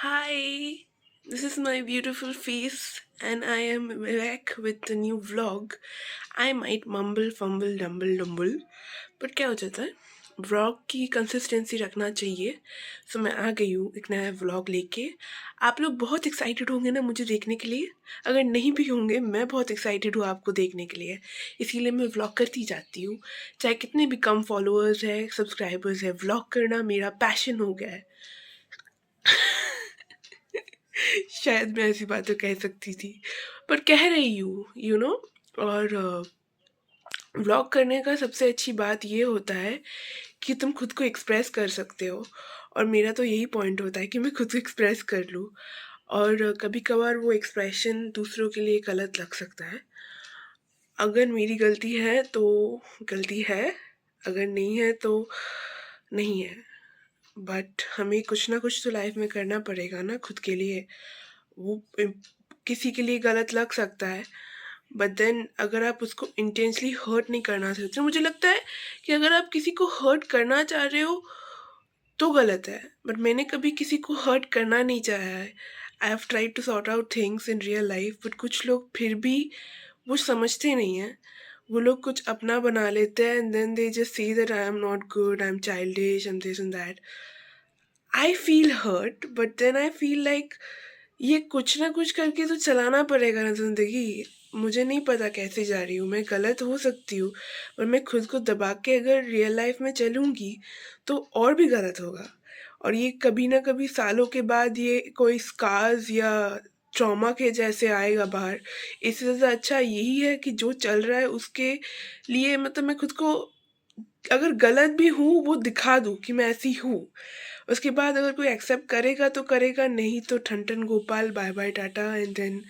Hi, this is my beautiful face, and I am back with a new vlog. I might mumble, fumble, dumble, dumble, but क्या हो जाता है vlog की consistency रखना चाहिए. सो मैं आ गई हूँ एक नया व्लॉग लेके. आप लोग बहुत एक्साइटेड होंगे ना मुझे देखने के लिए. अगर नहीं भी होंगे मैं बहुत एक्साइटेड हूँ आपको देखने के लिए. इसीलिए मैं व्लॉग करती जाती हूँ. चाहे कितने भी कम फॉलोअर्स है सब्सक्राइबर्स है, व्लॉग करना मेरा पैशन हो गया है. शायद मैं ऐसी बातें कह सकती थी, पर कह रही हूँ और व्लॉग करने का सबसे अच्छी बात ये होता है कि तुम खुद को एक्सप्रेस कर सकते हो. और मेरा तो यही पॉइंट होता है कि मैं खुद को एक्सप्रेस कर लूँ. और कभी कभार वो एक्सप्रेशन दूसरों के लिए गलत लग सकता है. अगर मेरी गलती है तो गलती है, अगर नहीं है तो नहीं है. बट हमें कुछ ना कुछ तो लाइफ में करना पड़ेगा ना खुद के लिए. वो किसी के लिए गलत लग सकता है, बट देन अगर आप उसको इंटेंशली हर्ट नहीं करना चाहते, मुझे लगता है कि अगर आप किसी को हर्ट करना चाह रहे हो तो गलत है. बट मैंने कभी किसी को हर्ट करना नहीं चाहा है. I have tried to sort out things in real life, but कुछ लोग फिर भी वो समझते नहीं हैं. वो लोग कुछ अपना बना लेते हैं and then they just see that I am not good, I am childish and this and that. I feel hurt, but then I feel like ये कुछ ना कुछ करके तो चलाना पड़ेगा ना ज़िंदगी. मुझे नहीं पता कैसे जा रही हूँ, मैं गलत हो सकती हूँ, पर मैं खुद को दबा के अगर रियल लाइफ में चलूँगी तो और भी गलत होगा. और ये कभी ना कभी सालों के बाद ये कोई स्कार्स या ट्रॉमा के जैसे आएगा बाहर. इससे ज़्यादा अच्छा यही है कि जो चल रहा है उसके लिए मतलब मैं खुद को, अगर गलत भी हूँ वो दिखा दूँ कि मैं ऐसी हूँ. उसके बाद अगर कोई एक्सेप्ट करेगा तो करेगा, नहीं तो ठन ठन गोपाल, bye bye tata and then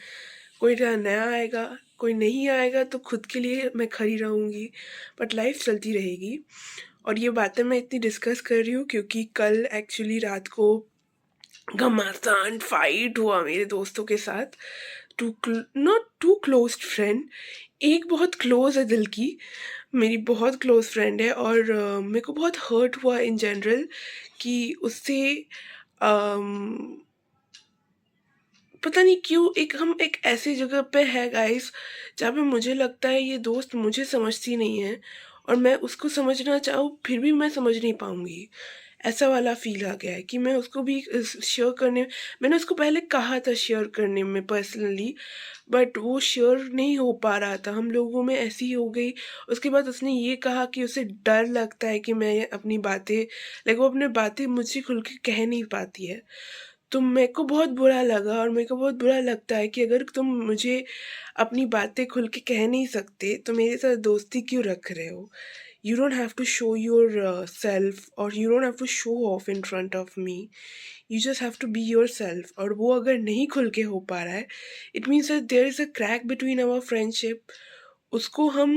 कोई नया आएगा. कोई नहीं आएगा तो खुद के लिए मैं खड़ी रहूँगी. बट लाइफ चलती रहेगी. और ये बातें मैं इतनी डिस्कस कर रही हूँ क्योंकि कल एक्चुअली रात को घमासान फाइट हुआ मेरे दोस्तों के साथ. Two not too close friend, एक बहुत क्लोज है दिल की, मेरी बहुत क्लोज फ्रेंड है. और मेरे को बहुत हर्ट हुआ इन जनरल कि उससे अम, पता नहीं क्यों हम एक ऐसी जगह पे है गाइस जहाँ पे मुझे लगता है ये दोस्त मुझे समझती नहीं है और मैं उसको समझना चाहूँ फिर भी मैं समझ नहीं पाऊँगी. ऐसा वाला फ़ील आ गया है कि मैं उसको भी शेयर करने, मैंने उसको पहले कहा था शेयर करने में पर्सनली, बट वो शेयर नहीं हो पा रहा था. हम लोगों में ऐसी ही हो गई. उसके बाद उसने ये कहा कि उसे डर लगता है कि मैं अपनी बातें, लाइक वो अपनी बातें मुझसे खुल के कह नहीं पाती है. तो मेरे को बहुत बुरा लगा और मेरे को बहुत बुरा लगता है कि अगर तुम मुझे अपनी बातें खुल के कह नहीं सकते तो मेरे साथ दोस्ती क्यों रख रहे हो. You don't have to show your self, or you don't have to show off in front of me. You just have to be yourself. और वो अगर नहीं खुल के हो पा रहा है, it means that there is a crack between our friendship. उसको हम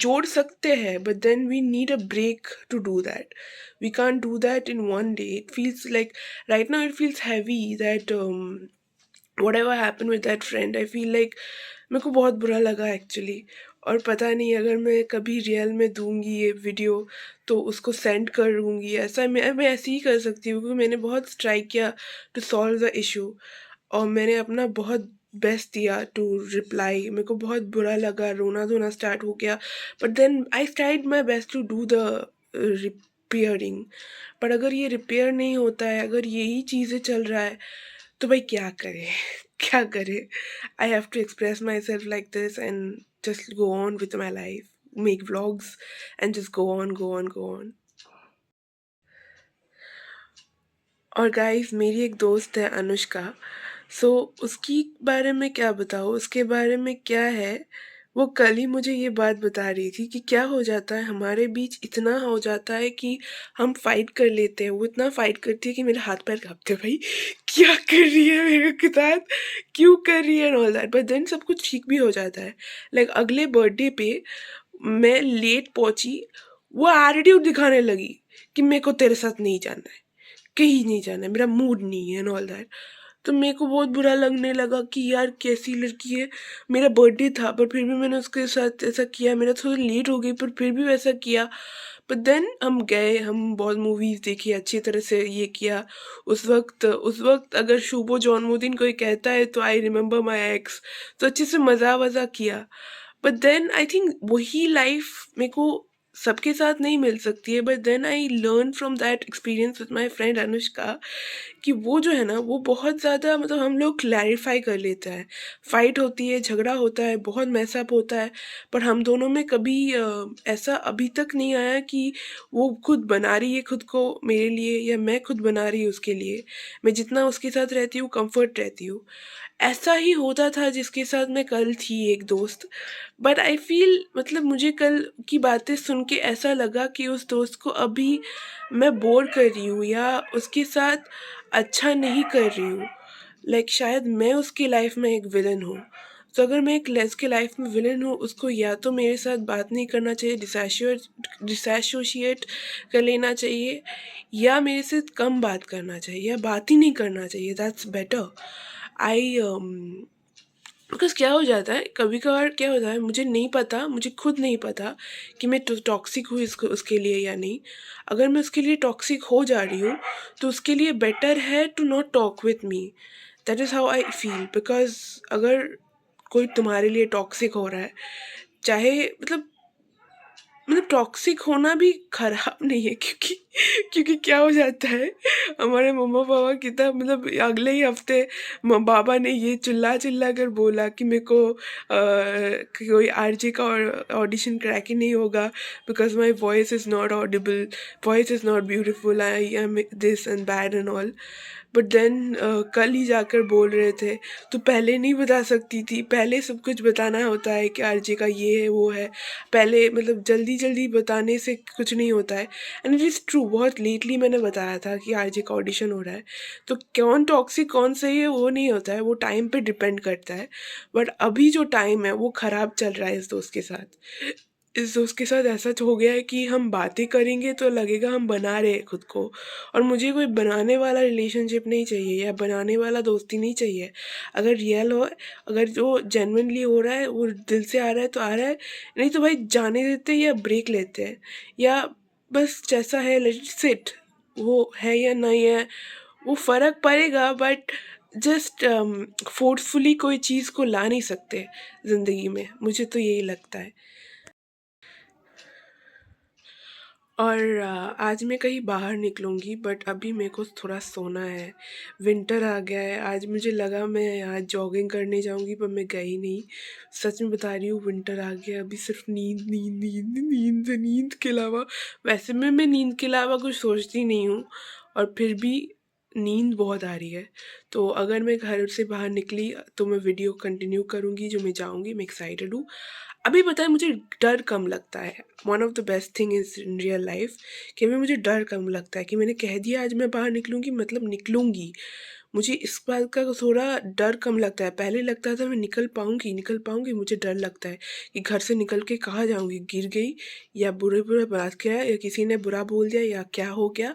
जोड़ सकते हैं, but then we need a break to do that. We can't do that in one day. It feels like right now it feels heavy that whatever happened with that friend, I feel like मेरे को बहुत बुरा लगा actually. और पता नहीं अगर मैं कभी रियल में दूंगी ये वीडियो तो उसको सेंड करूँगी. ऐसा मैं ऐसे ही कर सकती हूँ क्योंकि मैंने बहुत ट्राई किया टू सॉल्व द इशू और मैंने अपना बहुत बेस्ट दिया टू रिप्लाई. मेरे को बहुत बुरा लगा, रोना धोना स्टार्ट हो गया, but then I tried my best to do the repairing. पर अगर ये रिपेयर नहीं होता है, अगर यही चीज़ें चल रहा है तो भाई क्या करे क्या करे. I have to express myself like this and just go on with my life, make vlogs and just go on go on go on. और गाइस मेरी एक दोस्त है अनुष्का. सो उसकी बारे में क्या बताऊँ, उसके बारे में क्या है. वो कल ही मुझे ये बात बता रही थी कि क्या हो जाता है हमारे बीच, इतना हो जाता है कि हम फाइट कर लेते हैं. वो इतना फाइट करती है कि मेरे हाथ पैर कांपते हैं. भाई क्या कर रही है मेरे के साथ, क्यों कर रही है and all that. But then सब कुछ ठीक भी हो जाता है. लाइक अगले बर्थडे पे मैं लेट पहुंची, वो एटीट्यूड दिखाने लगी कि मेरे को तेरे साथ नहीं जाना है, कहीं नहीं जाना है, मेरा मूड नहीं है एंड ऑल दैट. तो मेरे को बहुत बुरा लगने लगा कि यार कैसी लड़की है। मेरा बर्थडे था पर फिर भी मैंने उसके साथ ऐसा किया, मेरा थोड़ा लेट हो गई पर फिर भी वैसा किया। बट देन हम गए, हम बहुत मूवीज़ देखी, अच्छी तरह से ये किया। उस वक्त अगर शुभ जन्मदिन कोई कहता है तो आई रिमेंबर माई एक्स, तो अच्छे से मज़ा वज़ा किया। बट देन आई थिंक वही लाइफ मेरे को सबके साथ नहीं मिल सकती है। But then I learn from that experience with my friend Anushka कि वो जो है ना वो बहुत ज़्यादा मतलब हम लोग क्लैरिफाई कर लेते हैं। फाइट होती है, झगड़ा होता है, बहुत मैसअप होता है, पर हम दोनों में कभी ऐसा अभी तक नहीं आया कि वो खुद बना रही है खुद को मेरे लिए या मैं खुद बना रही हूँ उसके लिए। मैं जितना उसके साथ रहती हूँ कंफर्ट रहती हूँ। ऐसा ही होता था जिसके साथ मैं कल थी, एक दोस्त। बट आई फ़ील मतलब मुझे कल की बातें सुन के ऐसा लगा कि उस दोस्त को अभी मैं बोर कर रही हूँ या उसके साथ अच्छा नहीं कर रही हूँ। लाइक शायद मैं उसकी लाइफ में एक विलन हूँ। तो अगर मैं एक लेस की लाइफ में विलन हूँ, उसको या तो मेरे साथ बात नहीं करना चाहिए, डिसएसोशिएट कर लेना चाहिए, या मेरे से कम बात करना चाहिए या बात ही नहीं करना चाहिए। That's better. आई बिकॉज़ क्या हो जाता है कभी कभार, क्या होता है मुझे नहीं पता, मुझे खुद नहीं पता कि मैं टॉक्सिक हूँ इसको उसके लिए या नहीं। अगर मैं उसके लिए टॉक्सिक हो जा रही हूँ तो उसके लिए बेटर है to not talk with me. That is how I feel. Because अगर कोई तुम्हारे लिए टॉक्सिक हो रहा है, चाहे मतलब टॉक्सिक होना भी खराब नहीं है, क्योंकि क्या हो जाता है, हमारे मम्मा पापा कितना मतलब अगले ही हफ्ते बाबा ने ये चिल्ला चिल्ला कर बोला कि मेरे को कि कोई आरजे का ऑडिशन क्रैक ही नहीं होगा, because my voice is not audible, voice is not beautiful, I am this and bad and all. But then कल ही जाकर बोल रहे थे तो पहले नहीं बता सकती थी, पहले सब कुछ बताना होता है कि आरजे का ये है वो है, पहले मतलब जल्दी जल्दी बताने से कुछ नहीं होता है। एंड इट इज़ ट्रू, बहुत लेटली मैंने बताया था कि आरजे का ऑडिशन हो रहा है। तो कौन टॉक्सिक कौन सही है वो नहीं होता है, वो टाइम पे डिपेंड करता है। बट अभी जो टाइम है वो ख़राब चल रहा है इस दोस्त के साथ। इस दोस्त के साथ ऐसा हो गया है कि हम बातें करेंगे तो लगेगा हम बना रहे हैं खुद को। और मुझे कोई बनाने वाला रिलेशनशिप नहीं चाहिए या बनाने वाला दोस्ती नहीं चाहिए। अगर रियल हो, अगर जो जेन्युइनली हो रहा है वो दिल से आ रहा है तो आ रहा है, नहीं तो भाई जाने देते हैं या ब्रेक लेते हैं, या बस जैसा है लेट इट सिट। वो है या नहीं है वो फ़र्क पड़ेगा, बट जस्ट फोर्सफुली कोई चीज़ को ला नहीं सकते ज़िंदगी में, मुझे तो यही लगता है। और आज मैं कहीं बाहर निकलूँगी, बट अभी मेरे को थोड़ा सोना है। विंटर आ गया है, आज मुझे लगा मैं आज जॉगिंग करने जाऊँगी पर मैं गई नहीं। सच में बता रही हूँ, विंटर आ गया, अभी सिर्फ नींद नींद नींद नींद नींद के अलावा, वैसे में मैं नींद के अलावा कुछ सोचती नहीं हूँ, और फिर भी नींद बहुत आ रही है। तो अगर मैं घर से बाहर निकली तो मैं वीडियो कंटिन्यू करूँगी जो मैं जाऊँगी, मैं एक्साइटेड हूँ। अभी पता है मुझे डर कम लगता है। One of the best thing is in real life कि अभी मुझे डर कम लगता है कि मैंने कह दिया आज मैं बाहर निकलूँगी मतलब निकलूँगी। मुझे इस बात का थोड़ा डर कम लगता है। पहले लगता था मैं निकल पाऊँगी, मुझे डर लगता है कि घर से निकल के कहाँ जाऊँगी, गिर गई या बुरे-बुरे बात किया या किसी ने बुरा बोल दिया या क्या हो गया।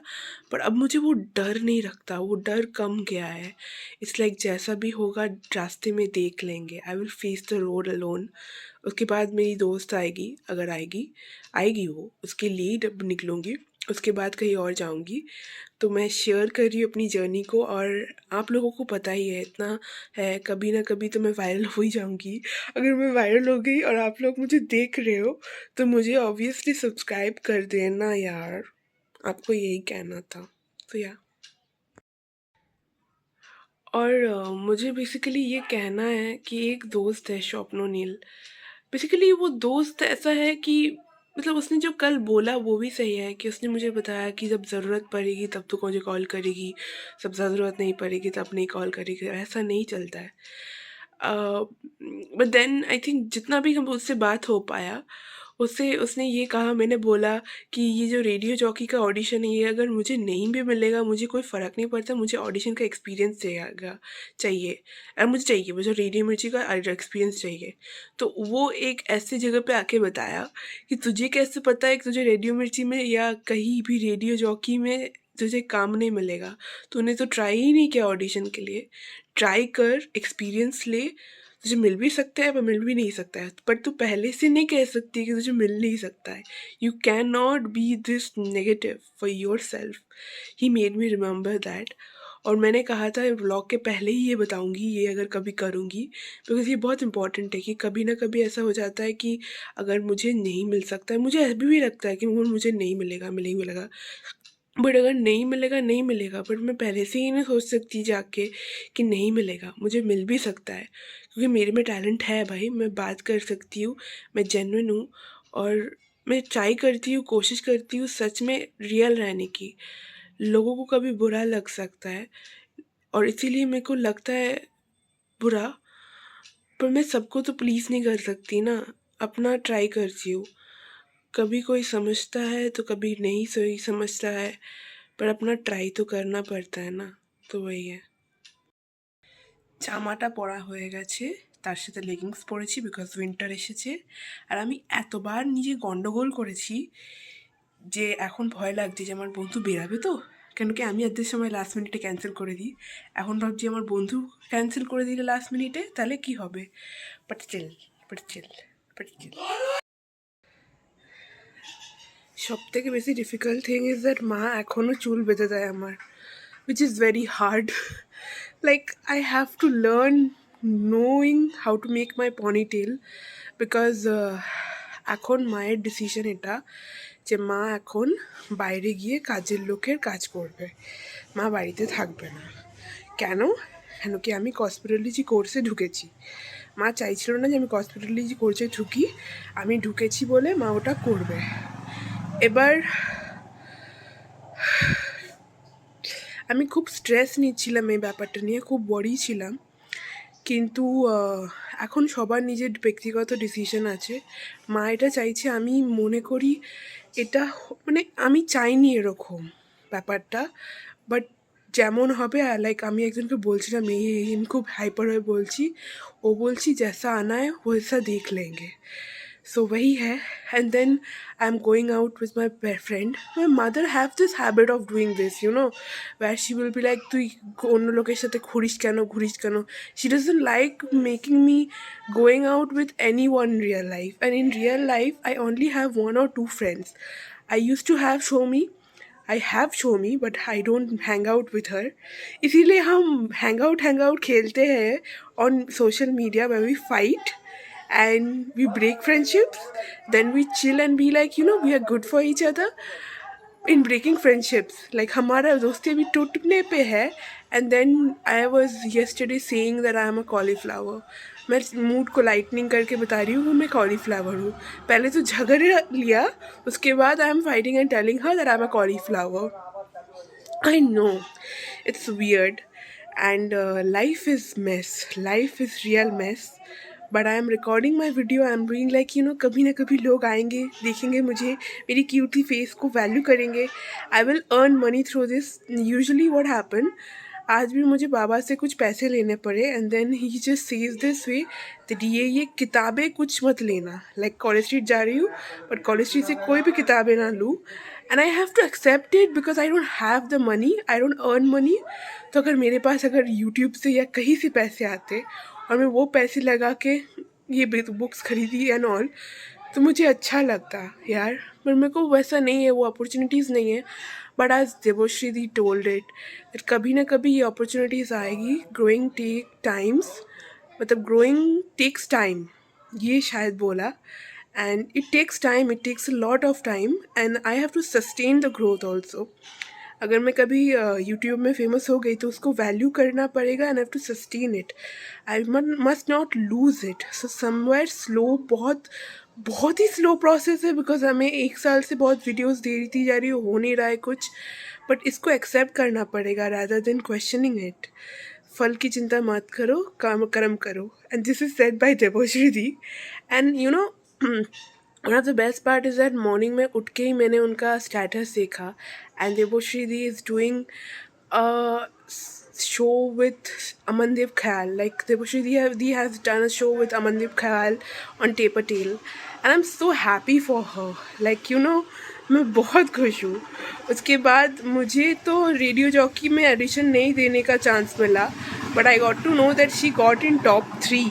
पर अब मुझे वो डर नहीं लगता, वो डर कम गया है। इट्स लाइक जैसा भी होगा रास्ते में देख लेंगे। I will face the road alone. उसके बाद मेरी दोस्त आएगी, अगर आएगी, आएगी वो, उसके लिए जब निकलूँगी, उसके बाद कहीं और जाऊँगी। तो मैं शेयर कर रही हूँ अपनी जर्नी को, और आप लोगों को पता ही है इतना है, कभी ना कभी तो मैं वायरल हो ही जाऊँगी। अगर मैं वायरल हो गई और आप लोग मुझे देख रहे हो तो मुझे ऑब्वियसली सब्सक्राइब कर देना यार। आपको यही कहना था। तो या और मुझे बेसिकली ये कहना है कि एक दोस्त है स्वप्नो नील। बेसिकली वो दोस्त ऐसा है कि मतलब उसने जो कल बोला वो भी सही है कि उसने मुझे बताया कि जब ज़रूरत पड़ेगी तब तो मुझे कॉल करेगी, जब ज़रूरत नहीं पड़ेगी तब नहीं कॉल करेगी। ऐसा नहीं चलता है। बट देन आई थिंक जितना भी हम उससे बात हो पाया, उससे उसने ये कहा, मैंने बोला कि ये जो रेडियो जॉकी का ऑडिशन है ये अगर मुझे नहीं भी मिलेगा मुझे कोई फ़र्क नहीं पड़ता, मुझे ऑडिशन का एक्सपीरियंस चाहिए। और मुझे चाहिए वो जो रेडियो मिर्ची का एक्सपीरियंस चाहिए। तो वो एक ऐसी जगह पे आके बताया कि तुझे कैसे पता है कि तुझे रेडियो मिर्ची में या कहीं भी रेडियो जॉकी में तुझे काम नहीं मिलेगा, तूने तो ट्राई ही नहीं किया ऑडिशन के लिए। ट्राई कर, एक्सपीरियंस ले, तुझे मिल भी सकता है पर मिल भी नहीं सकता है, पर तू पहले से नहीं कह सकती कि तुझे मिल नहीं सकता है। You can not be this negative for your self. He made me remember that. और मैंने कहा था व्लॉग के पहले ही ये बताऊंगी, ये अगर कभी करूंगी, बिकॉज ये बहुत इंपॉर्टेंट है कि कभी ना कभी ऐसा हो जाता है कि अगर मुझे नहीं मिल सकता है, मुझे अभी भी लगता है कि मुझे नहीं मिलेगा, मिलेगा, बट अगर नहीं मिलेगा नहीं मिलेगा, बट मैं पहले से ही नहीं सोच सकती जाके कि नहीं मिलेगा, मुझे मिल भी सकता है, क्योंकि मेरे में टैलेंट है भाई, मैं बात कर सकती हूँ, मैं जेन्युइन हूँ, और मैं ट्राई करती हूँ, कोशिश करती हूँ सच में रियल रहने की। लोगों को कभी बुरा लग सकता है, और इसीलिए मेरे को लगता है बुरा, पर मैं सबको तो प्लीज़ नहीं कर सकती ना, अपना ट्राई करती हूँ। कभी कोई समझता है तो कभी नहीं सही समझता है, पर अपना ट्राई तो करना पड़ता है ना, तो वही है। জামাটা পরা হয়ে গেছে, তার সাথে লেগিংস পরেছি বিকজ উইন্টার এসেছে। আর আমি এতবার নিজে গন্ডগোল করেছি যে এখন ভয় লাগছে যে আমার বন্ধু বেরাবে তো, কেন কি আমি আধের সময় লাস্ট মিনিটে ক্যান্সেল করে দিই। এখন ভাবছি আমার বন্ধু ক্যান্সেল করে দিলে লাস্ট মিনিটে তাহলে কি হবে। But chill, but chill, but chill. সব থেকে বেশি ডিফিকাল্ট থিং ইজ দ্যাট মা এখনও চুল বেঁধে দেয় আমার, which is very hard. Like, I have to learn knowing how to make my ponytail because এখন মায়ের ডিসিশন এটা যে মা এখন বাইরে গিয়ে কাজের লোকের কাজ করবে, মা বাড়িতে থাকবে না। কেন? কেন কি আমি কসমেটোলজি কোর্সে ঢুকেছি, মা চাইছিল না যে আমি কসমেটোলজি কোর্সে ঢুকি, আমি ঢুকেছি বলে মা ওটা করবে। এবার আমি খুব স্ট্রেস নিচ্ছিলাম এই ব্যাপারটা নিয়ে, খুব ওয়ারি ছিলাম, কিন্তু এখন সবার নিজের ব্যক্তিগত ডিসিশন আছে। মা এটা চাইছে, আমি মনে করি এটা মানে আমি চাইনি এরকম ব্যাপারটা, বাট যেমন হবে, লাইক আমি একজনকে বলছিলাম, এই খুব হাইপার হয়ে বলছি, ও বলছি जैसा आना है वैसा देख लेंगे। सो वही है। And then I am going out with my friend. My mother have this habit of doing this, you know, where she will be like তুই অন্য লোকের সাথে ঘুরিস কেন। she doesn't like making me going out with anyone in real life, and in real life I only have one or two friends. I used to have Shomi, I have Shomi, but I don't hang out with her. इसीलिए हम hang out खेलते हैं on social media where we fight and we break friendships, then we chill and be like, you know, we are good for each other in breaking friendships. Like हमारा दोस्ती अभी टूटने पे है। And then I was yesterday saying that I am a cauliflower. मैं mood को lightning करके बता रही हूँ कि मैं कॉलीफ्लावर हूँ। पहले तो झगड़ लिया, उसके बाद I am fighting and telling her that I am a cauliflower. I know it's weird, and life is mess. Life is real mess. But I am recording my video. I am doing like, you know, कभी ना कभी लोग आएंगे, देखेंगे मुझे, मेरी cutie face को value करेंगे. I will earn money through this. Usually what happen, आज भी मुझे बाबा से कुछ पैसे लेने पड़े, and then he just says this way that ये किताबें कुछ मत लेना। लाइक कॉलेज स्ट्रीट जा रही हूँ, बट कॉलेज स्ट्रीट से कोई भी किताबें ना लूँ, and I have to accept it because I don't have the money, I don't earn money. तो अगर मेरे पास अगर यूट्यूब से या कहीं से पैसे आते और मैं वो पैसे लगा के ये बुक्स खरीदी एंड ऑल, तो मुझे अच्छा लगता यार, पर मेरे को वैसा नहीं है, वो अपॉर्चुनिटीज़ नहीं है। बट आज देवोश्री दी टोल्ड इट कभी ना कभी ये अपॉर्चुनिटीज़ आएगी। ग्रोइंग टेक टाइम्स, मतलब ग्रोइंग टेक्स टाइम, ये शायद बोला, and it takes time, it takes a lot of time, and I have to sustain the growth also. अगर मैं कभी यूट्यूब में फेमस हो गई तो उसको वैल्यू करना पड़ेगा, and have to sustain it, I must not lose it. So somewhere slow, बहुत ही स्लो प्रोसेस है, बिकॉज हमें 1 साल से बहुत वीडियोस देती जा रही हो नहीं रहा है कुछ, बट इसको एक्सेप्ट करना पड़ेगा रादर देन क्वेश्चनिंग इट। फल की चिंता मत करो, काम कर्म करो, and this is said by Devoshree di. And you know, one of the best part is that morning में उठ के ही मैंने उनका स्टेटस देखा, and Devoshree di is doing show with Amandeep Khyal. Like Devoshri Di has done a show with Amandeep Khyal on Taper Tale, and I'm so happy for her. Like, you know, मैं बहुत खुश हूँ। उसके बाद मुझे तो रेडियो जॉकी में addition नहीं देने का चांस मिला, but I got to know that she got in top 3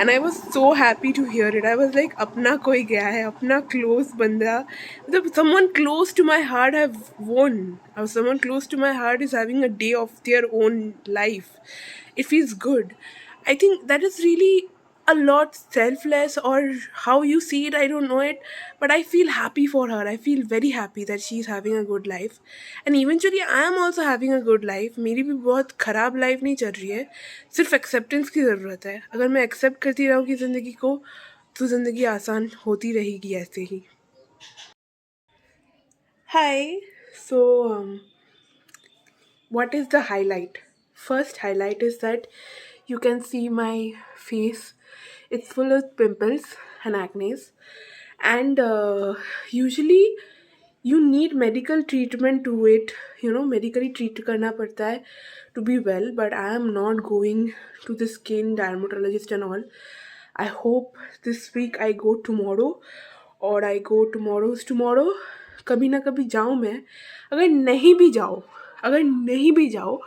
and I was so happy to hear it. I was like अपना कोई गया है, अपना क्लोज बंदा, मतलब someone close to my heart have won, or someone close to my heart is having a day of their own life. It feels good. I think that is really a lot selfless, or how you see it, I don't know it, but I feel happy for her. I feel very happy that she's having a good life, and eventually I am also having a good life. मेरी भी बहुत ख़राब life नहीं चल रही है, सिर्फ acceptance की ज़रूरत है। अगर मैं एक्सेप्ट करती रहूँगी ज़िंदगी को, तो ज़िंदगी आसान होती रहेगी ऐसे ही। Hi. So, what is the highlight? First highlight is that you can see my face. It's full of pimples and acne, and usually you need medical treatment to it. You know, medically treat करना पड़ता है to be well. But I am not going to the skin dermatologist and all. I hope this week I go tomorrow, और I go tomorrow's tomorrow. कभी ना कभी जाऊँ मैं। अगर नहीं भी जाओ,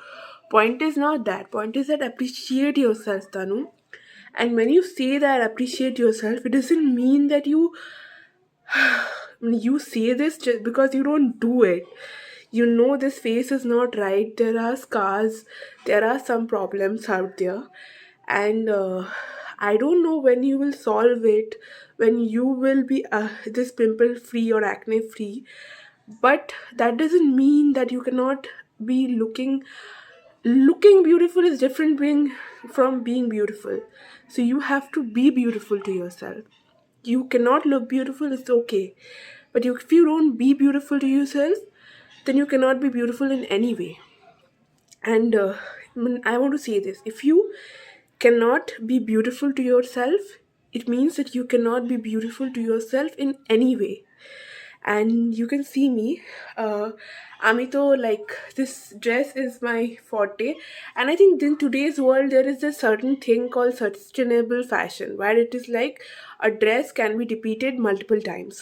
point is not that. Point is that appreciate yourself, Tanu. And when you say that appreciate yourself, it doesn't mean that you say this just because you don't do it. You know this face is not right. There are scars. There are some problems out there, and I don't know when you will solve it. When you will be this pimple free or acne free, but that doesn't mean that you cannot be looking beautiful is different from being beautiful. So you have to be beautiful to yourself. You cannot look beautiful, it's okay, but if you don't be beautiful to yourself, then you cannot be beautiful in any way. And I want to say this: if you cannot be beautiful to yourself, it means that you cannot be beautiful to yourself in any way. And you can see me, Amito, like this dress is my forte, and I think in today's world there is a certain thing called sustainable fashion, where it is like a dress can be repeated multiple times,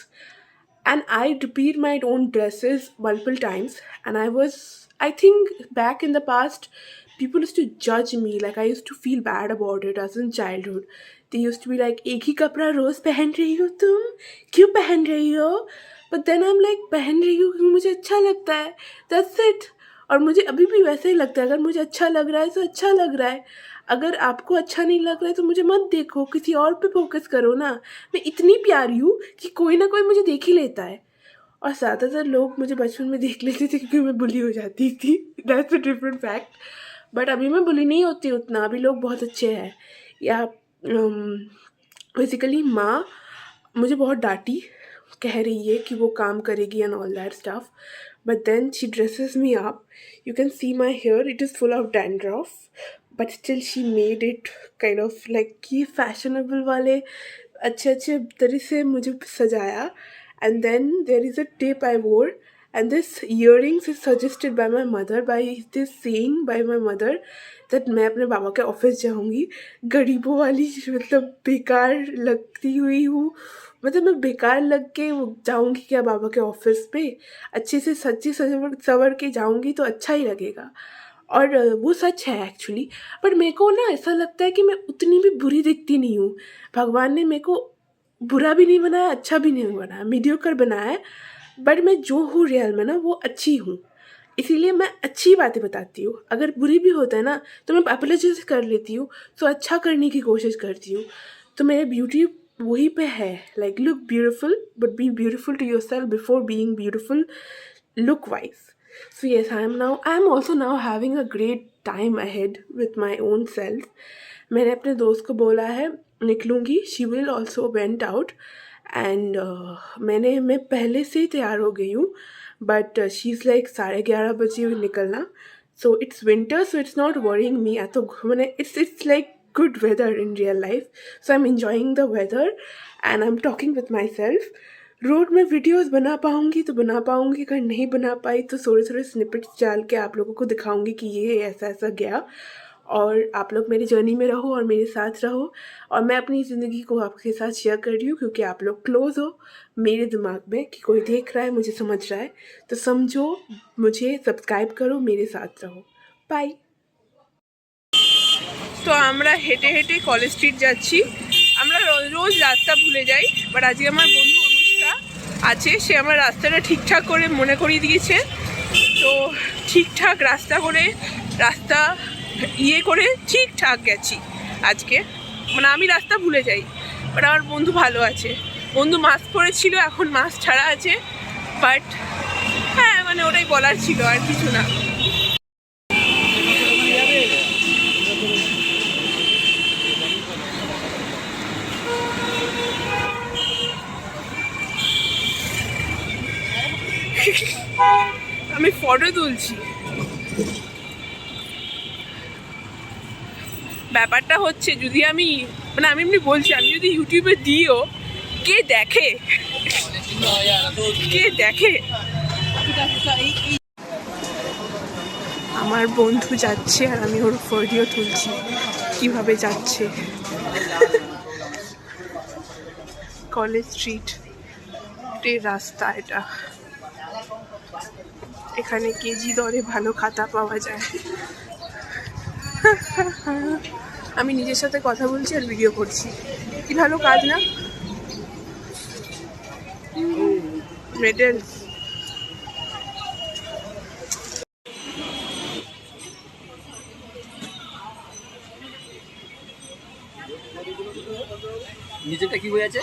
and I repeat my own dresses multiple times. And I think back in the past, people used to judge me, like I used to feel bad about it as in childhood. They used to be like, एक ही कपड़ा रोज पहन रही हो तुम, क्यों पहन रही हो? But then I'm like, पहन रही हूँ क्योंकि मुझे अच्छा लगता है, that's it. और मुझे अभी भी वैसे ही लगता है, अगर मुझे अच्छा लग रहा है तो अच्छा लग रहा है, अगर आपको अच्छा नहीं लग रहा है तो मुझे मत देखो, किसी और पे फोकस करो ना। मैं इतनी प्यारी हूँ कि कोई ना कोई मुझे देख ही लेता है, और ज़्यादातर लोग मुझे बचपन में देख लेते थे क्योंकि मैं बुली हो जाती थी। That's a different fact. But अभी मैं बुली नहीं होती उतना, अभी लोग बहुत अच्छे हैं। या बेसिकली माँ मुझे बहुत डांटी, कह रही है कि वो काम करेगी and all that stuff, but then she dresses me up. You can see my hair, it is full of dandruff, but still she made it kind of like कि फैशनेबल वाले अच्छे अच्छे तरह से मुझे सजाया। And then there is a tip I wore, and this earrings is suggested by my mother, by this saying by my mother that मैं अपने बाबा के ऑफिस जाऊँगी गरीबों वाली, मतलब बेकार लगती हुई हूँ, मतलब मैं बेकार लग के जाऊँगी क्या बाबा के ऑफिस पे? अच्छे से सच्ची सवर के जाऊँगी तो अच्छा ही लगेगा। और वो सच है एक्चुअली, बट मेरे को ना ऐसा लगता है कि मैं उतनी भी बुरी दिखती नहीं हूँ। भगवान ने मेरे को बुरा भी नहीं बनाया, अच्छा भी नहीं बनाया, मीडियोकर बनाया है, बट मैं जो हूँ रियल में ना वो अच्छी हूँ, इसीलिए मैं अच्छी बातें बताती हूँ। अगर बुरी भी होता है ना तो मैं अपोलोजाइज कर लेती हूँ, तो अच्छा करने की कोशिश करती हूँ। तो मेरे ब्यूटी वही पे है, like look beautiful but be beautiful to yourself before being beautiful look wise. So yes, I am also now having a great time ahead with my own self. मैंने अपने दोस्त को बोला है निकलूँगी, she will also went out, and मैं पहले से ही तैयार हो गई हूँ, बट शी इज़ लाइक 11:30 निकलना। So it's winter, so it's not worrying me. तो मैंने it's like good weather in real life, so I'm enjoying the weather and I'm talking with myself. Road में वीडियोस बना पाऊँगी तो बना पाऊँगी, अगर नहीं बना पाई तो थोड़े थोड़े स्निपेट्स डाल के आप लोगों को दिखाऊँगी कि ये ऐसा ऐसा गया। और आप लोग मेरी जर्नी में रहो और मेरे साथ रहो, और मैं अपनी ज़िंदगी को आपके साथ शेयर कर रही हूँ क्योंकि आप लोग क्लोज़ हो मेरे दिमाग में कि कोई देख रहा है, मुझे समझ रहा है, तो समझो, मुझे सब्सक्राइब करो, मेरे साथ रहो। बाय। তো আমরা হেঁটে হেঁটে কলেজ স্ট্রিট যাচ্ছি। আমরা রোজ রাস্তা ভুলে যাই, বাট আজকে আমার বন্ধু অনুষ্কা আছে, সে আমার রাস্তাটা ঠিকঠাক করে মনে করিয়ে দিয়েছে। তো ঠিকঠাক রাস্তা করে করে ঠিকঠাক গেছি আজকে। মানে আমি রাস্তা ভুলে যাই, বাট আমার বন্ধু ভালো আছে। বন্ধু মাস্ক পরেছিল, এখন মাস্ক ছাড়া আছে, বাট হ্যাঁ মানে ওটাই বলার ছিল, আর কিছু না। আমি ফটো তুলছি। ব্যাপারটা হচ্ছে যদি আমি মানে আমি এমনি বলছি, আমি যদি ইউটিউবে দিও, কে দেখে? কে দেখে? আমার বন্ধু যাচ্ছে আর আমি ওর ভিডিও তুলছি কিভাবে যাচ্ছে। কলেজ স্ট্রিট রাস্তা এটা, এখানে কেজি দরে ভালো খাতা পাওয়া যায়। আমি নিজের সাথে কথা বলছি আর ভিডিও করছি, কি ভালো কাজ না? মেডেল। নিচেটা কি বই আছে?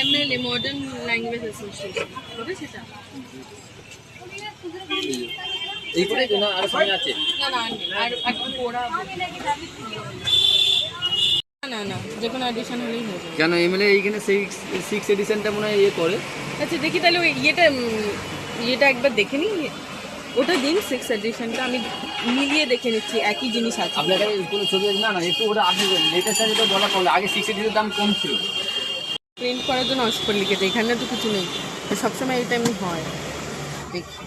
MLA মডার্ন ল্যাঙ্গুয়েজ অ্যাসোসিয়েশন হবে সেটা। এই করে না আর সামনে আছে? না না, আর একটা পড়া না না, যে কোনো এডিশন হলেই হবে। কেন এমএলএ এইখানে 6 এডিশনটা মনে হয় করে। আচ্ছা দেখি তাহলে ওই ইয়েটা একবার দেখে নিই, ওটা দিন 6 এডিশনটা আমি মিলিয়ে দেখে নিচ্ছি একই জিনিস আছে। আপনার কাছে কোনো ছবি আছে? না না, একটু ওটা আপনি লেটেস্ট আছে তো বলা করলে। আগে 6 এডিশনের দাম কম ছিল, প্রিন্ট করার জন্য অস্পর লিখেছে, এখানে তো কিছু নেই, সবসময় এটা এমনি হয়। দেখি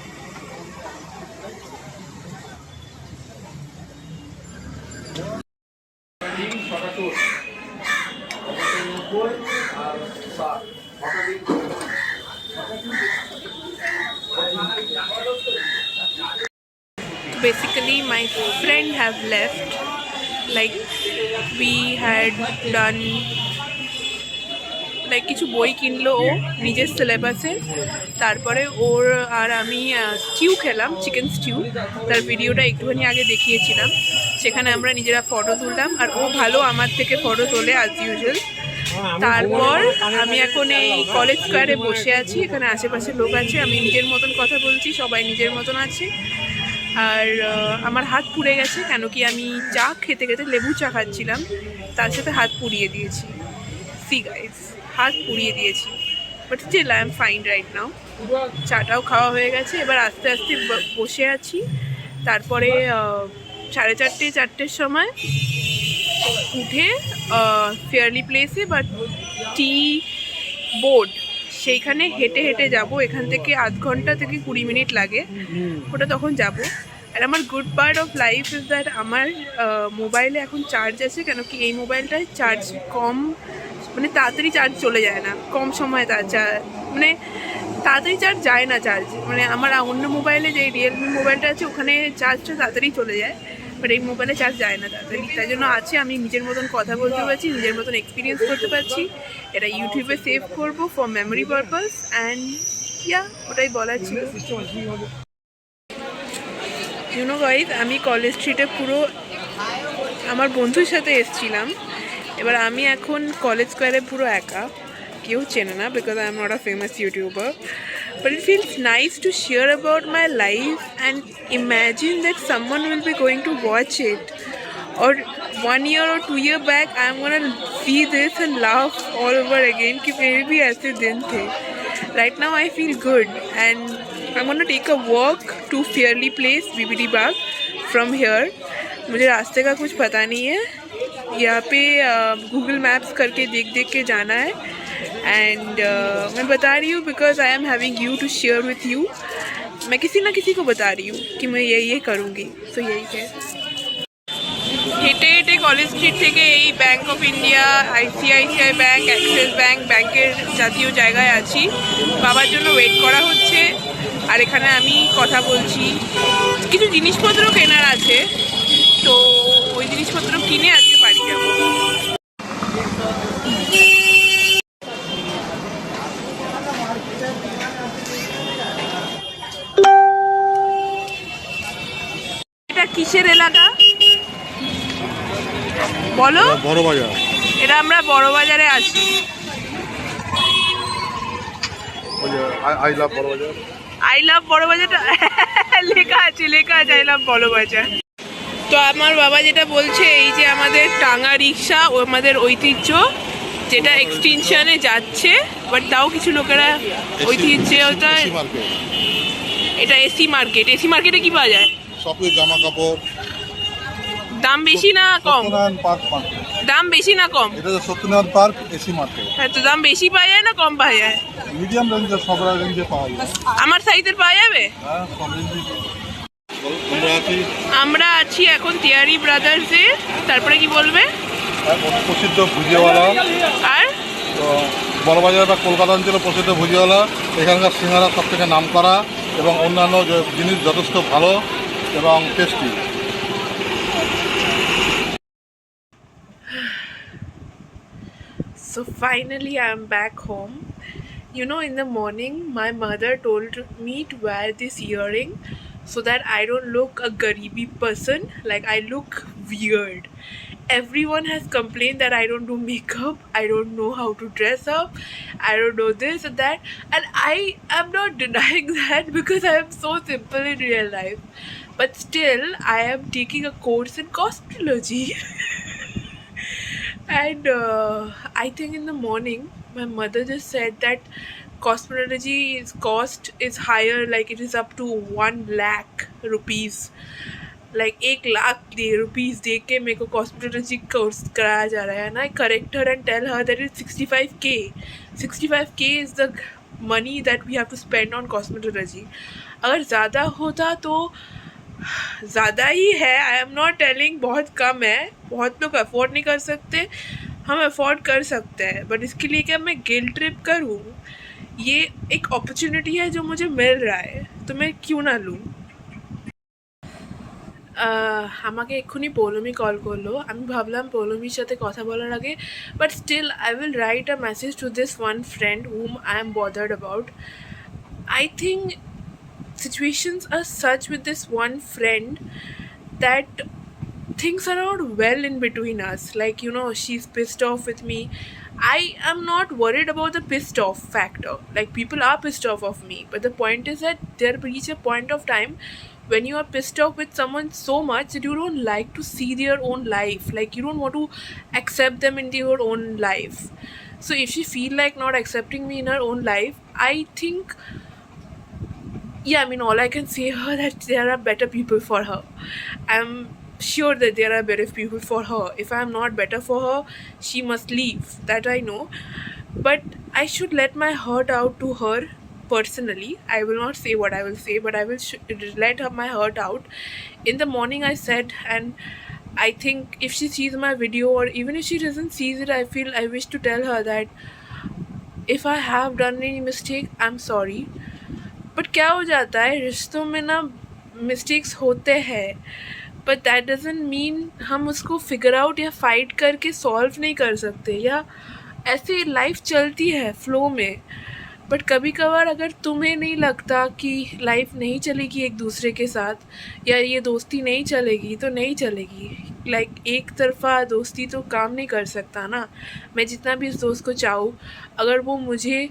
Basically my friend have left, like we had done like কিছু বই কিনলো ও নিজের সিলেবাসে, তারপরে ওর আর আমি স্টিউ খেলাম, চিকেন স্টিউ, তার ভিডিওটা একটুখানি আগে দেখিয়েছিলাম। সেখানে আমরা নিজেরা ফটো তুললাম আর ও ভালো আমার থেকে ফটো তোলে অ্যাজ ইউজুয়াল। তারপর আমি এখন এই কলেজ স্কোয়ারে বসে আছি, এখানে আশেপাশে লোক আছে, আমি নিজের মতন কথা বলছি, সবাই নিজের মতন আছে। আর আমার হাত পুড়ে গেছে, কেন কি আমি চা খেতে খেতে লেবু চা খাচ্ছিলাম, তার সাথে হাত পুড়িয়ে দিয়েছি। সি গাইস, হাত পুড়িয়ে দিয়েছি, but still I am fine right now. চাটাও খাওয়া হয়ে গেছে, এবার আস্তে আস্তে বসে আছি। তারপরে 4:30-4টের সময় উঠে ফেয়ারলি প্লেসে বা টি বোর্ড, সেইখানে হেঁটে হেঁটে যাব। এখান থেকে আধ ঘন্টা থেকে 20 মিনিট লাগে, ওটা তখন যাব। আর আমার good part of life is that আমার মোবাইলে এখন চার্জ আছে, কেন কি এই মোবাইলটায় চার্জ কম, মানে তাড়াতাড়ি চার্জ চলে যায় না, কম সময় মানে তাড়াতাড়ি চার্জ যায় না চার্জ। মানে আমার অন্য মোবাইলে যে রিয়েলমি মোবাইলটা আছে ওখানে চার্জটা তাড়াতাড়ি চলে যায়, বাট এই মোবাইলে চার্জ যায় না তাড়াতাড়ি। তাই জন্য আছে, আমি নিজের মতন কথা বলতে পারছি, নিজের মতন এক্সপিরিয়েন্স করতে পারছি। এটা ইউটিউবে সেভ করবো for memory purpose, and yeah ওটাই বলার ছিল। ইউনো গাইজ, আমি কলেজ স্ট্রিটে পুরো আমার বন্ধুর সাথে এসেছিলাম। এবার আমি এখন কলেজ স্কোয়ারে পুরো একা, কেউ চেনে না, because I am not a famous YouTuber, but it feels nice to share about my life and imagine that someone will be going to watch it, or 1 year or 2 year back I'm gonna see this and laugh all over again कि मेरे भी ऐसे दिन थे। Right now I feel good and I'm gonna take a walk to Fairly Place BBD Bagh from here। मुझे रास्ते का कुछ पता नहीं है, यहाँ पे गूगल मैप्स करके देख देख के जाना है। एंड मैं बता रही हूँ because I am having you to share with you. मैं किसी ना किसी को बता रही हूँ कि मैं ये करूँगी, तो यही है। হেঁটে হেঁটে কলেজ স্ট্রিট থেকে এই bank of India, ICICI bank, Axis bank, ব্যাংকের জাতীয় জায়গায় আছি। বাবার জন্য ওয়েট করা হচ্ছে, আর এখানে আমি কথা বলছি। কিছু জিনিসপত্র কেনার আছে, তো ওই জিনিসপত্র কিনে আজকে বাড়ি যাব। এটা কিসের এলাকা বলো? বড় বাজার। এটা আমরা বড় বাজারে আছি। আই লাভ বড় বাজার। আই লাভ বড় বাজারটা লেখা আছে আই লাভ বড় বাজার। তো আমার বাবা যেটা বলছে, এই যে আমাদের টাঙ্গা রিক্সা ও আমাদের ঐতিহ্য, যেটা এক্সটেনশনে যাচ্ছে, বাট তাও কিছু লোকেরা ঐতিহ্য ওটা। এটা এসি মার্কেট। এসি মার্কেটে কি পাওয়া যায়? সব জামা কাপড়। দাম বেশি না কম? Satyanarayan park market. দাম বেশি না কম? এটা সত্যনারায়ণ পার্ক এসি মার্কেট। হ্যাঁ, তো দাম বেশি পাওয়া যায় না কম পাওয়া যায়? মিডিয়াম রেঞ্জে, সব রেঞ্জে পাওয়া যায়। আমার সাইজের পাওয়া যাবে? হ্যাঁ, সব রেঞ্জে। আমরা আছি এখন তিয়ারি ব্রাদার্সে। তারপরে কি বলবে? প্রসিদ্ধ ভুজিয়াওয়ালা। আর তো বড়বাজার বা কলকাতা অঞ্চলে প্রসিদ্ধ ভুজিয়াওয়ালা। এখানকার সিঙ্গারা সব থেকে নাম করা এবং অন্যান্য জিনিস যথেষ্ট ভালো এবং tasty. So finally I'm back home. You know, in the morning my mother told me to wear this earring so that I don't look a garibi person, like I look weird. Everyone has complained that I don't do makeup, I don't know how to dress up, I don't know this and that, and I am not denying that because I am so simple in real life. But still I am taking a course in cosmetology. And I think in the morning my mother just said that cosmetology's cost is higher, like it is up to 1 lakh rupees. Like 1 lakh rupees दे के मेरे को cosmetology course कराया जा रहा है। And I correct her and tell her that it's 65k. 65k is the money that we have to spend on cosmetology. अगर ज़्यादा होता तो ज़्यादा ही है। आई एम नॉट टेलिंग बहुत कम है, बहुत लोग अफोर्ड नहीं कर सकते, हम अफोर्ड कर सकते हैं। बट इसके लिए क्या मैं गिल्ट ट्रिप करूँ? ये एक अपॉर्चुनिटी है जो मुझे मिल रहा है, तो मैं क्यों ना लूँ? আমাকে এক্ষুনি পৌলমি কল করলো। আমি ভাবলাম পৌলমির সাথে কথা বলার আগে, but still I will write a message to this one friend hmm I am bothered about. I think situations are such with this one friend that things are not well in between us. Like, you know, she's pissed off with me. I am not worried about the pissed off factor. Like, people are pissed off of me, but the point is that there reach a point of time when you are pissed off with someone so much that you don't like to see their own life, like you don't want to accept them into your own life. So if she feel like not accepting me in her own life, I think, yeah, I mean, all I can say her that there are better people for her. I'm sure that there are better people for her. If I'm not better for her, she must leave. That I know. But I should let my hurt out to her personally. I will not say what I will say, but I will let her my hurt out. In the morning I said, and I think if she sees my video, or even if she doesn't see it, I wish to tell her that if I have done any mistake, I'm sorry. But क्या हो जाता है, रिश्तों में ना mistakes होते हैं, but that doesn't mean हम उसको फिगर आउट या फाइट करके सॉल्व नहीं कर सकते, या ऐसे लाइफ चलती है फ्लो में। बट कभी कभार अगर तुम्हें नहीं लगता कि लाइफ नहीं चलेगी एक दूसरे के साथ, या ये दोस्ती नहीं चलेगी, तो नहीं चलेगी। लाइक एक तरफा दोस्ती तो काम नहीं कर सकता ना। मैं जितना भी इस दोस्त को चाहूँ, अगर वो मुझे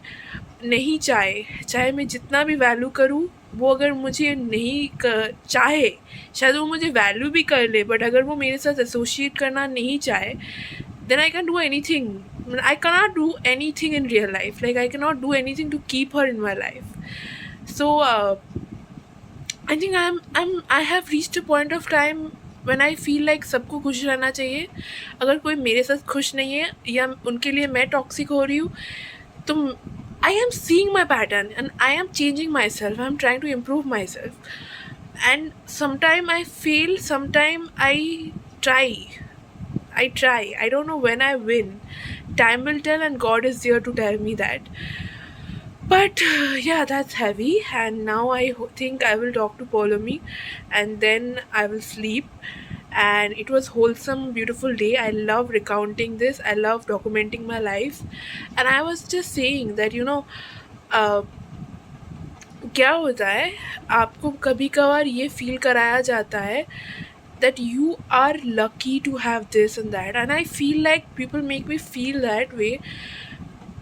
नहीं चाहे मैं जितना भी वैल्यू करूँ, वो अगर मुझे नहीं चाहे, शायद वो मुझे वैल्यू भी कर ले, बट अगर वो मेरे साथ एसोसिएट करना नहीं चाहे, then I can't do anything. I cannot do anything in real life. Like, I cannot do anything to keep her in my life. So I think I have reached a point of time when I feel like सबको खुश रहना चाहिए। अगर कोई मेरे साथ खुश नहीं है या उनके लिए मैं टॉक्सिक हो रही हूँ, तो I am seeing my pattern and I am changing myself. I am trying to improve myself. And sometime I fail, sometime I try. I try. I don't know when I win. Time will tell, and God is there to tell me that. But yeah, that's heavy. And now I think I will talk to Polomi, and then I will sleep. And it was wholesome, beautiful day. I love recounting this. I love documenting my life. And I was just saying that uh, क्या होता है, आपको कभी कभार ये feel कराया जाता है that you are lucky to have this and that, and I feel like people make me feel that way,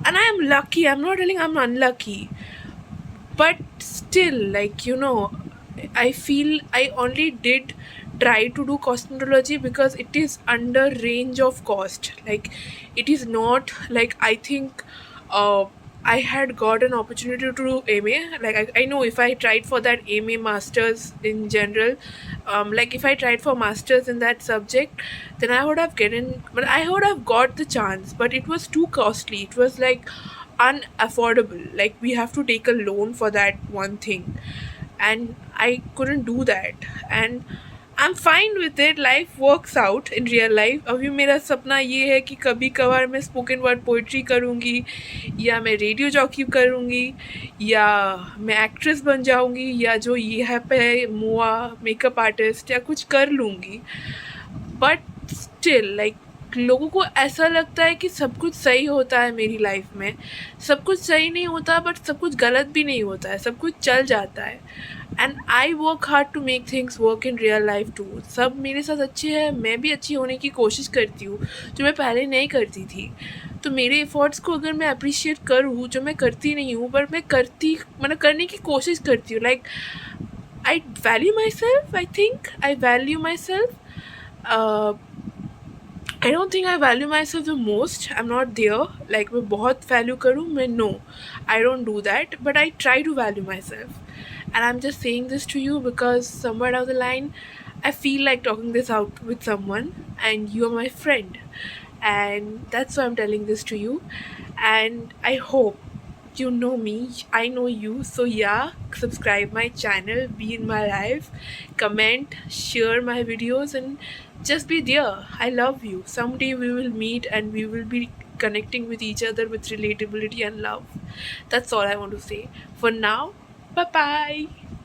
and I am lucky. I'm not telling I'm unlucky, but still, I feel I only did try to do cosmetology because it is under range of cost. Like, it is not like I think I had got an opportunity to do MA. Like, I know if I tried for that MA masters in general, like if I tried for masters in that subject, then I would have I would have got the chance, but it was too costly. It was like unaffordable. Like, we have to take a loan for that one thing, and I couldn't do that. And I'm fine with it. Life works out in real life. अभी मेरा सपना ये है कि कभी कभार मैं spoken word poetry करूँगी, या मैं रेडियो जॉकी करूँगी, या मैं एक्ट्रेस बन जाऊँगी, या जो ये है पे मुआ मेकअप आर्टिस्ट या कुछ कर लूँगी. बट स्टिल, लाइक, लोगों को ऐसा लगता है कि सब कुछ सही होता है मेरी लाइफ में. सब कुछ सही नहीं होता, बट सब कुछ गलत भी नहीं होता है. सब कुछ चल जाता है. And I work hard to make things work in real life too. सब मेरे साथ अच्छे हैं, मैं भी अच्छी होने की कोशिश करती हूँ, जो मैं पहले नहीं करती थी. तो मेरे एफर्ट्स को अगर मैं अप्रिशिएट करूँ, जो मैं करती नहीं हूँ, पर मैं करने की कोशिश करती हूँ. Like, I value my self. I think I value my self. I don't think I value myself the most. I'm not there. Like, मैं बहुत value करूँ, मैं no. I don't do that. But I try to value myself. And I'm just saying this to you because somewhere down the line, I feel like talking this out with someone. And you are my friend. And that's why I'm telling this to you. And I hope you know me, I know you. So yeah, subscribe my channel, be in my life, comment, share my videos, and just be there. I love you. Someday we will meet and we will be connecting with each other with relatability and love. That's all I want to say. For now, bye bye.